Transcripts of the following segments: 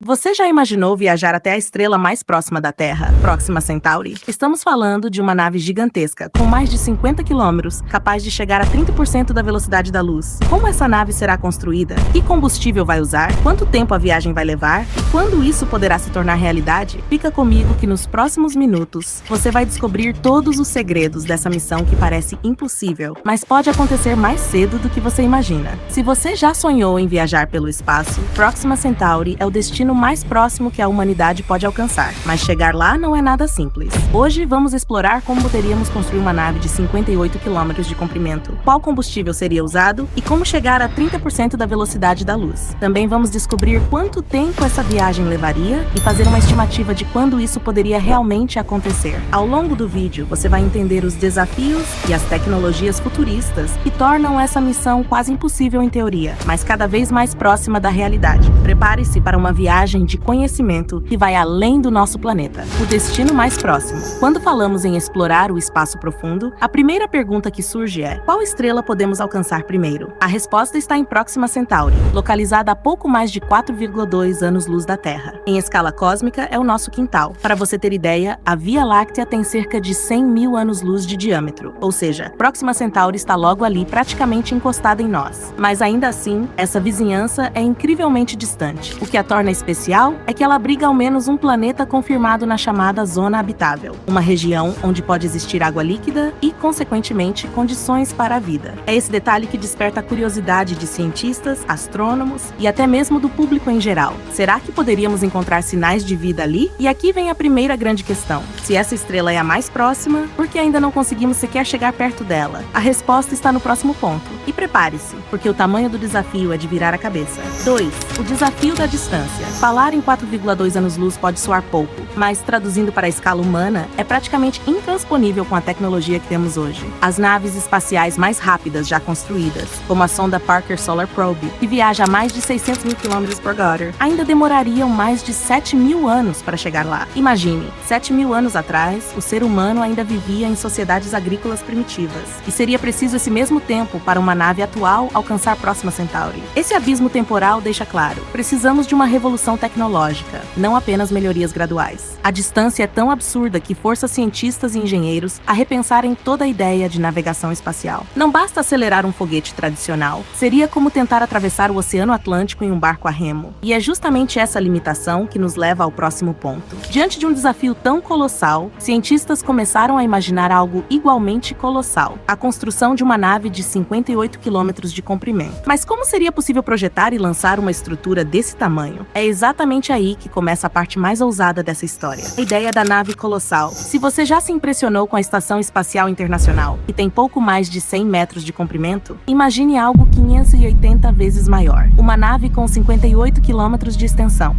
Você já imaginou viajar até a estrela mais próxima da Terra, Próxima Centauri? Estamos falando de uma nave gigantesca, com mais de 50 quilômetros, capaz de chegar a 30% da velocidade da luz. Como essa nave será construída? Que combustível vai usar? Quanto tempo a viagem vai levar? E quando isso poderá se tornar realidade? Fica comigo que nos próximos minutos, você vai descobrir todos os segredos dessa missão que parece impossível, mas pode acontecer mais cedo do que você imagina. Se você já sonhou em viajar pelo espaço, Próxima Centauri é o destino mais próximo que a humanidade pode alcançar, mas chegar lá não é nada simples. Hoje vamos explorar como poderíamos construir uma nave de 58 km de comprimento, qual combustível seria usado e como chegar a 30% da velocidade da luz. Também vamos descobrir quanto tempo essa viagem levaria e fazer uma estimativa de quando isso poderia realmente acontecer. Ao longo do vídeo, você vai entender os desafios e as tecnologias futuristas que tornam essa missão quase impossível em teoria, mas cada vez mais próxima da realidade. Prepare-se para uma viagem de conhecimento que vai além do nosso planeta, o destino mais próximo. Quando falamos em explorar o espaço profundo, a primeira pergunta que surge é: qual estrela podemos alcançar primeiro? A resposta está em Próxima Centauri, localizada a pouco mais de 4,2 anos-luz da Terra. Em escala cósmica, é o nosso quintal. Para você ter ideia, a Via Láctea tem cerca de 100 mil anos-luz de diâmetro, ou seja, Próxima Centauri está logo ali, praticamente encostada em nós. Mas ainda assim, essa vizinhança é incrivelmente distante. O que a torna especial é que ela abriga ao menos um planeta confirmado na chamada Zona Habitável, uma região onde pode existir água líquida e, consequentemente, condições para a vida. É esse detalhe que desperta a curiosidade de cientistas, astrônomos e até mesmo do público em geral. Será que poderíamos encontrar sinais de vida ali? E aqui vem a primeira grande questão. Se essa estrela é a mais próxima, por que ainda não conseguimos sequer chegar perto dela? A resposta está no próximo ponto. E prepare-se, porque o tamanho do desafio é de virar a cabeça. 2. O desafio da distância. Falar em 4,2 anos-luz pode soar pouco, mas traduzindo para a escala humana, é praticamente intransponível com a tecnologia que temos hoje. As naves espaciais mais rápidas já construídas, como a sonda Parker Solar Probe, que viaja a mais de 600 mil km/h, ainda demorariam mais de 7 mil anos para chegar lá. Imagine, 7 mil anos atrás, o ser humano ainda vivia em sociedades agrícolas primitivas, e seria preciso esse mesmo tempo para uma nave atual alcançar Próxima Centauri. Esse abismo temporal deixa claro: precisamos de uma revolução tecnológica, não apenas melhorias graduais. A distância é tão absurda que força cientistas e engenheiros a repensarem toda a ideia de navegação espacial. Não basta acelerar um foguete tradicional, seria como tentar atravessar o Oceano Atlântico em um barco a remo. E é justamente essa limitação que nos leva ao próximo ponto. Diante de um desafio tão colossal, cientistas começaram a imaginar algo igualmente colossal: a construção de uma nave de 58 quilômetros de comprimento. Mas como seria possível projetar e lançar uma estrutura desse tamanho? É exatamente aí que começa a parte mais ousada dessa história. A ideia da nave colossal. Se você já se impressionou com a Estação Espacial Internacional, que tem pouco mais de 100 metros de comprimento, imagine algo 580 vezes maior. Uma nave com 58 quilômetros de extensão.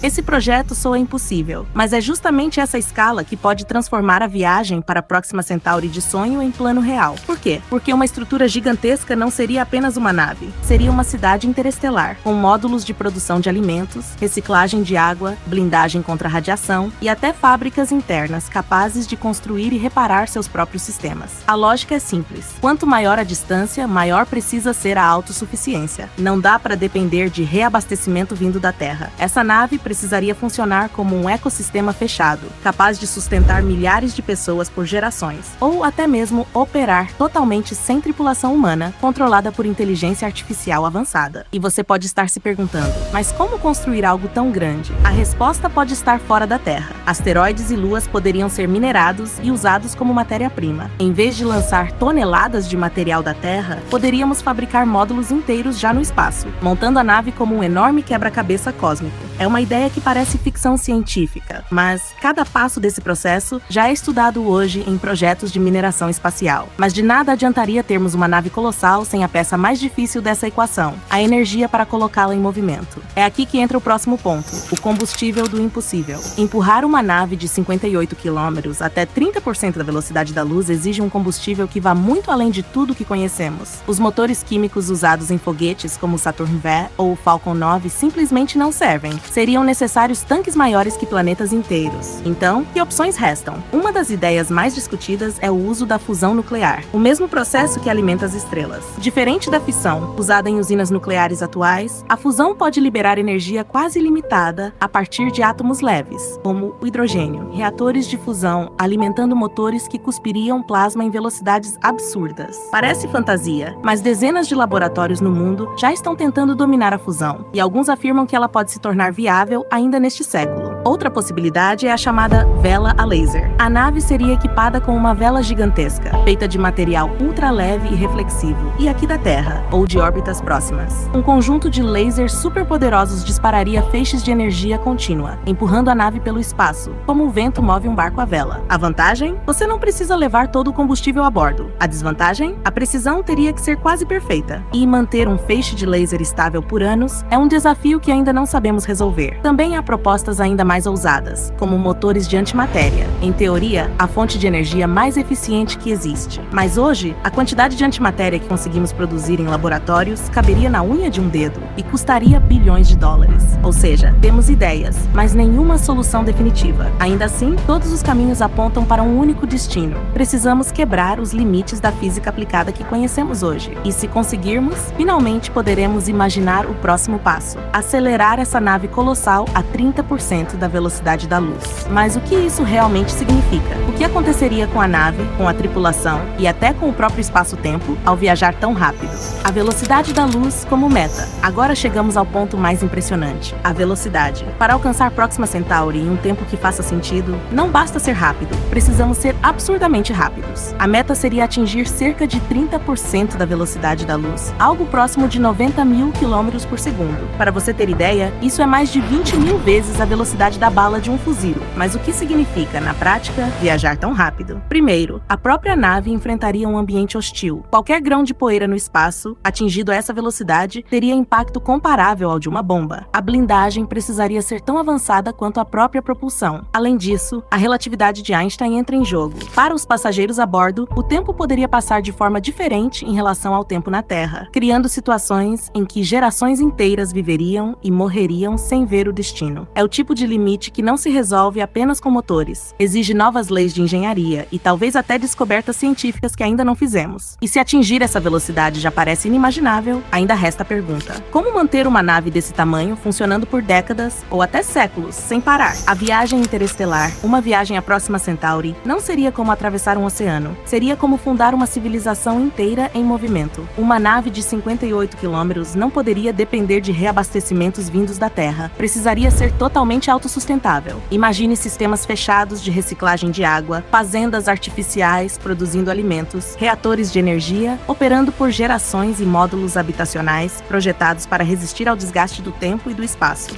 Esse projeto soa impossível, mas é justamente essa escala que pode transformar a viagem para a Próxima Centauri de sonho em plano real. Por quê? Porque uma estrutura gigantesca não seria apenas uma nave, seria uma cidade interestelar, com módulos de produção de alimentos, reciclagem de água, blindagem contra radiação e até fábricas internas capazes de construir e reparar seus próprios sistemas. A lógica é simples: quanto maior a distância, maior precisa ser a autossuficiência. Não dá para depender de reabastecimento vindo da Terra. Essa nave precisaria funcionar como um ecossistema fechado, capaz de sustentar milhares de pessoas por gerações, ou até mesmo operar totalmente sem tripulação humana, controlada por inteligência artificial avançada. E você pode estar se perguntando: mas como construir algo tão grande? A resposta pode estar fora da Terra. Asteroides e luas poderiam ser minerados e usados como matéria-prima. Em vez de lançar toneladas de material da Terra, poderíamos fabricar módulos inteiros já no espaço, montando a nave como um enorme quebra-cabeça cósmico. É uma ideia que parece ficção científica, mas cada passo desse processo já é estudado hoje em projetos de mineração espacial. Mas de nada adiantaria termos uma nave colossal sem a peça mais difícil dessa equação: a energia para colocá-la em movimento. É aqui que entra o próximo ponto: o combustível do impossível. Empurrar uma uma nave de 58 km até 30% da velocidade da luz exige um combustível que vá muito além de tudo que conhecemos. Os motores químicos usados em foguetes como o Saturn V ou o Falcon 9 simplesmente não servem. Seriam necessários tanques maiores que planetas inteiros. Então, que opções restam? Uma das ideias mais discutidas é o uso da fusão nuclear, o mesmo processo que alimenta as estrelas. Diferente da fissão, usada em usinas nucleares atuais, a fusão pode liberar energia quase ilimitada a partir de átomos leves, como o hidrogênio, reatores de fusão alimentando motores que cuspiriam plasma em velocidades absurdas. Parece fantasia, mas dezenas de laboratórios no mundo já estão tentando dominar a fusão, e alguns afirmam que ela pode se tornar viável ainda neste século. Outra possibilidade é a chamada vela a laser. A nave seria equipada com uma vela gigantesca, feita de material ultra leve e reflexivo, e aqui da Terra, ou de órbitas próximas. Um conjunto de lasers superpoderosos dispararia feixes de energia contínua, empurrando a nave pelo espaço, como o vento move um barco à vela. A vantagem? Você não precisa levar todo o combustível a bordo. A desvantagem? A precisão teria que ser quase perfeita. E manter um feixe de laser estável por anos é um desafio que ainda não sabemos resolver. Também há propostas ainda mais ousadas, como motores de antimatéria. Em teoria, a fonte de energia mais eficiente que existe. Mas hoje, a quantidade de antimatéria que conseguimos produzir em laboratórios caberia na unha de um dedo e custaria bilhões de dólares. Ou seja, temos ideias, mas nenhuma solução definitiva. Ainda assim, todos os caminhos apontam para um único destino. Precisamos quebrar os limites da física aplicada que conhecemos hoje. E se conseguirmos, finalmente poderemos imaginar o próximo passo: acelerar essa nave colossal a 30% da velocidade da luz. Mas o que isso realmente significa? O que aconteceria com a nave, com a tripulação e até com o próprio espaço-tempo ao viajar tão rápido? A velocidade da luz como meta. Agora chegamos ao ponto mais impressionante: a velocidade. Para alcançar Próxima Centauri em um tempo que faça sentido, não basta ser rápido, precisamos ser absurdamente rápidos. A meta seria atingir cerca de 30% da velocidade da luz, algo próximo de 90.000 km por segundo. Para você ter ideia, isso é mais de 20.000 vezes a velocidade da bala de um fuzil. Mas o que significa, na prática, viajar tão rápido? Primeiro, a própria nave enfrentaria um ambiente hostil. Qualquer grão de poeira no espaço, atingido a essa velocidade, teria impacto comparável ao de uma bomba. A blindagem precisaria ser tão avançada quanto a própria propulsão. Além disso, a relatividade de Einstein entra em jogo. Para os passageiros a bordo, o tempo poderia passar de forma diferente em relação ao tempo na Terra, criando situações em que gerações inteiras viveriam e morreriam sem ver o destino. É o tipo de limite que não se resolve apenas com motores. Exige novas leis de engenharia e talvez até descobertas científicas que ainda não fizemos. E se atingir essa velocidade já parece inimaginável, ainda resta a pergunta: como manter uma nave desse tamanho funcionando por décadas ou até séculos, sem parar? A viagem interestelar, uma viagem à Próxima Centauri, não seria como atravessar um oceano. Seria como fundar uma civilização inteira em movimento. Uma nave de 58 quilômetros não poderia depender de reabastecimentos vindos da Terra. Precisaria ser totalmente autossustentável. Imagine sistemas fechados de reciclagem de água, fazendas artificiais produzindo alimentos, reatores de energia operando por gerações e módulos habitacionais projetados para resistir ao desgaste do tempo e do espaço.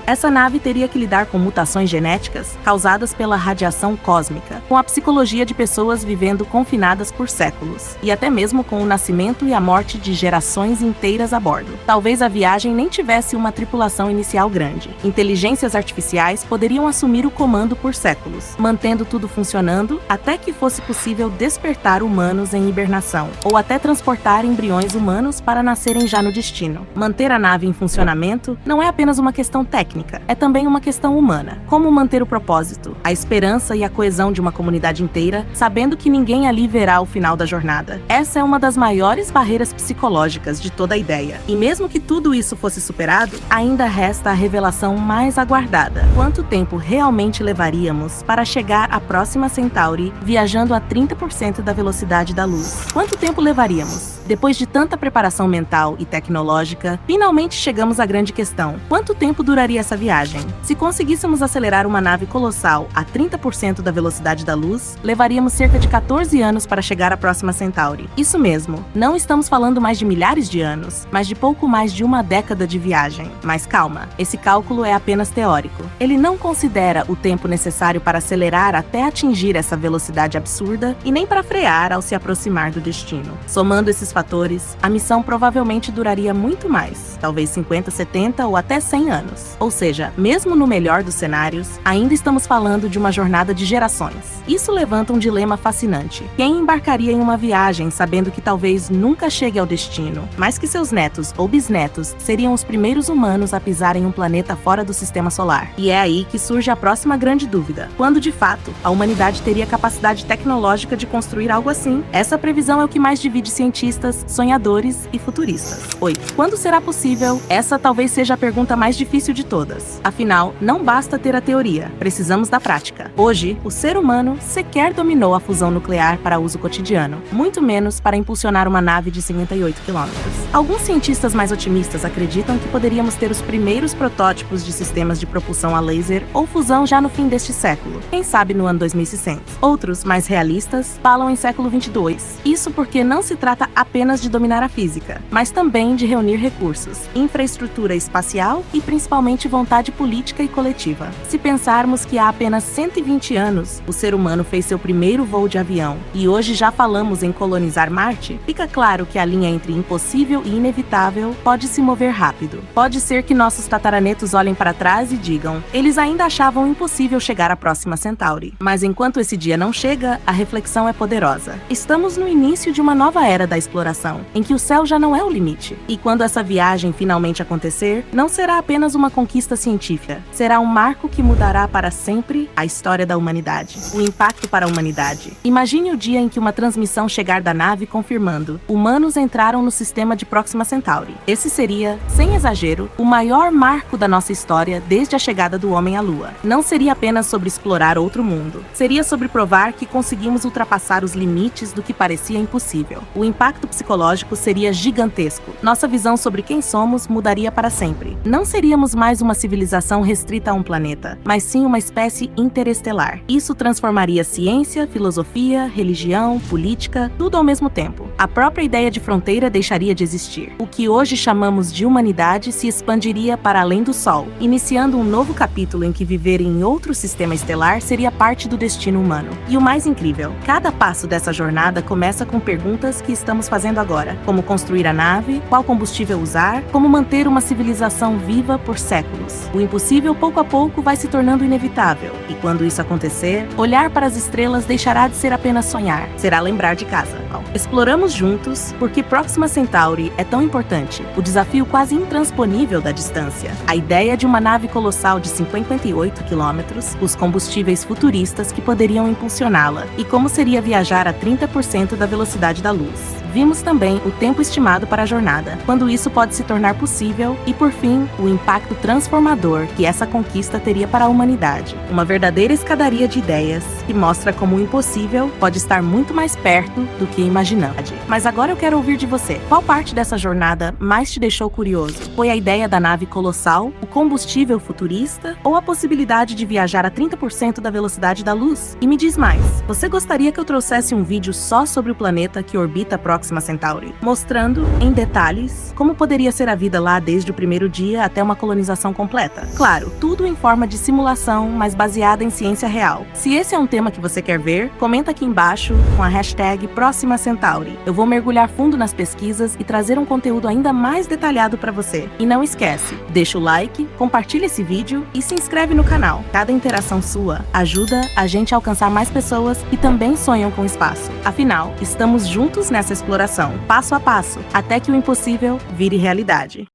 Essa nave teria que lidar com mutações genéticas causadas pela radiação cósmica, com a psicologia de pessoas vivendo confinadas por séculos, e até mesmo com o nascimento e a morte de gerações inteiras a bordo. Talvez a viagem nem tivesse uma tripulação inicial grande. Inteligências artificiais poderiam assumir o comando por séculos, mantendo tudo funcionando até que fosse possível despertar humanos em hibernação, ou até transportar embriões humanos para nascerem já no destino. Manter a nave em funcionamento não é apenas uma questão técnica, é também uma questão humana. Como manter o propósito, a esperança e a coesão de uma comunidade inteira, sabendo que ninguém ali verá o final da jornada? Essa é uma das maiores barreiras psicológicas de toda a ideia. E mesmo que tudo isso fosse superado, ainda resta a revelação mais aguardada: quanto tempo realmente levaríamos para chegar à Próxima Centauri viajando a 30% da velocidade da luz? Quanto tempo levaríamos? Depois de tanta preparação mental e tecnológica, finalmente chegamos à grande questão: quanto tempo duraria essa viagem? Se conseguíssemos acelerar uma nave colossal a 30% da velocidade da luz, levaríamos cerca de 14 anos para chegar à Próxima Centauri. Isso mesmo, não estamos falando mais de milhares de anos, mas de pouco mais de uma década de viagem. Mas calma, esse cálculo é apenas teórico. Ele não considera o tempo necessário para acelerar até atingir essa velocidade absurda e nem para frear ao se aproximar do destino. Somando esses fatores, a missão provavelmente duraria muito mais, talvez 50, 70 ou até 100 anos. Ou seja, mesmo no melhor dos cenários, ainda estamos falando de uma jornada de gerações. Isso levanta um dilema fascinante. Quem embarcaria em uma viagem sabendo que talvez nunca chegue ao destino, mas que seus netos ou bisnetos seriam os primeiros humanos a pisar em um planeta fora do sistema solar? E é aí que surge a próxima grande dúvida. Quando, de fato, a humanidade teria capacidade tecnológica de construir algo assim? Essa previsão é o que mais divide cientistas, sonhadores e futuristas. 8. Quando será possível? Essa talvez seja a pergunta mais difícil de todas. Afinal, não basta ter a teoria, precisamos da prática. Hoje, o ser humano sequer dominou a fusão nuclear para uso cotidiano, muito menos para impulsionar uma nave de 58 quilômetros. Alguns cientistas mais otimistas acreditam que poderíamos ter os primeiros protótipos de sistemas de propulsão a laser ou fusão já no fim deste século, quem sabe no ano 2600. Outros, mais realistas, falam em século 22. Isso porque não se trata apenas de dominar a física, mas também de reunir recursos, infraestrutura espacial e principalmente vontade política e coletiva. Se pensarmos que há apenas 120 anos o ser humano fez seu primeiro voo de avião e hoje já falamos em colonizar Marte, fica claro que a linha entre impossível e inevitável pode se mover rápido. Pode ser que nossos tataranetos olhem para trás e digam: eles ainda achavam impossível chegar à próxima Centauri. Mas enquanto esse dia não chega, a reflexão é poderosa. Estamos no início de uma nova era da exploração, em que o céu já não é o limite. E quando essa viagem finalmente acontecer, não será apenas uma conquista científica, será um marco que mudará para sempre a história da humanidade. O impacto para a humanidade. Imagine o dia em que uma transmissão chegar da nave confirmando: humanos entraram no sistema de Próxima Centauri. Esse seria, sem exagero, o maior marco da nossa história desde a chegada do homem à Lua. Não seria apenas sobre explorar outro mundo. Seria sobre provar que conseguimos ultrapassar os limites do que parecia impossível. O impacto psicológico seria gigantesco. Nossa visão sobre quem somos mudaria para sempre. Não seríamos mais uma civilização restrita a um planeta, mas sim uma espécie interestelar. Isso transformaria ciência, filosofia, religião, política, tudo ao mesmo tempo. A própria ideia de fronteira deixaria de existir. O que hoje chamamos de humanidade se expandiria para além do Sol, iniciando um novo capítulo em que viver em outro sistema estelar seria parte do destino humano. E o mais incrível, cada passo dessa jornada começa com perguntas que estamos fazendo agora: como construir a nave, qual combustível usar, como manter uma civilização viva por séculos. O impossível pouco a pouco vai se tornando inevitável, e quando isso acontecer, olhar para as estrelas deixará de ser apenas sonhar, será lembrar de casa. Exploramos juntos porque Próxima Centauri é tão importante, o desafio quase intransponível da distância, a ideia de uma nave colossal de 58 quilômetros, os combustíveis futuristas que poderiam impulsioná-la, e como seria viajar a 30% da velocidade da luz. Vimos também o tempo estimado para a jornada, quando isso pode se tornar possível, e por fim, o impacto transformador que essa conquista teria para a humanidade. Uma verdadeira escadaria de ideias que mostra como o impossível pode estar muito mais perto do que imaginamos. Mas agora eu quero ouvir de você. Qual parte dessa jornada mais te deixou curioso? Foi a ideia da nave colossal, o combustível futurista ou a possibilidade de viajar a 30% da velocidade da luz? E me diz mais, você gostaria que eu trouxesse um vídeo só sobre o planeta que orbita a Próxima Centauri, mostrando, em detalhes, como poderia ser a vida lá desde o primeiro dia até uma colonização completa? Claro, tudo em forma de simulação, mas baseada em ciência real. Se esse é um tema que você quer ver, comenta aqui embaixo com a hashtag Próxima Centauri. Eu vou mergulhar fundo nas pesquisas e trazer um conteúdo ainda mais detalhado para você. E não esquece, deixa o like, compartilha esse vídeo e se inscreve no canal. Cada interação sua ajuda a gente a alcançar mais pessoas que também sonham com o espaço. Afinal, estamos juntos nessa exploração, passo a passo, até que o impossível vire realidade.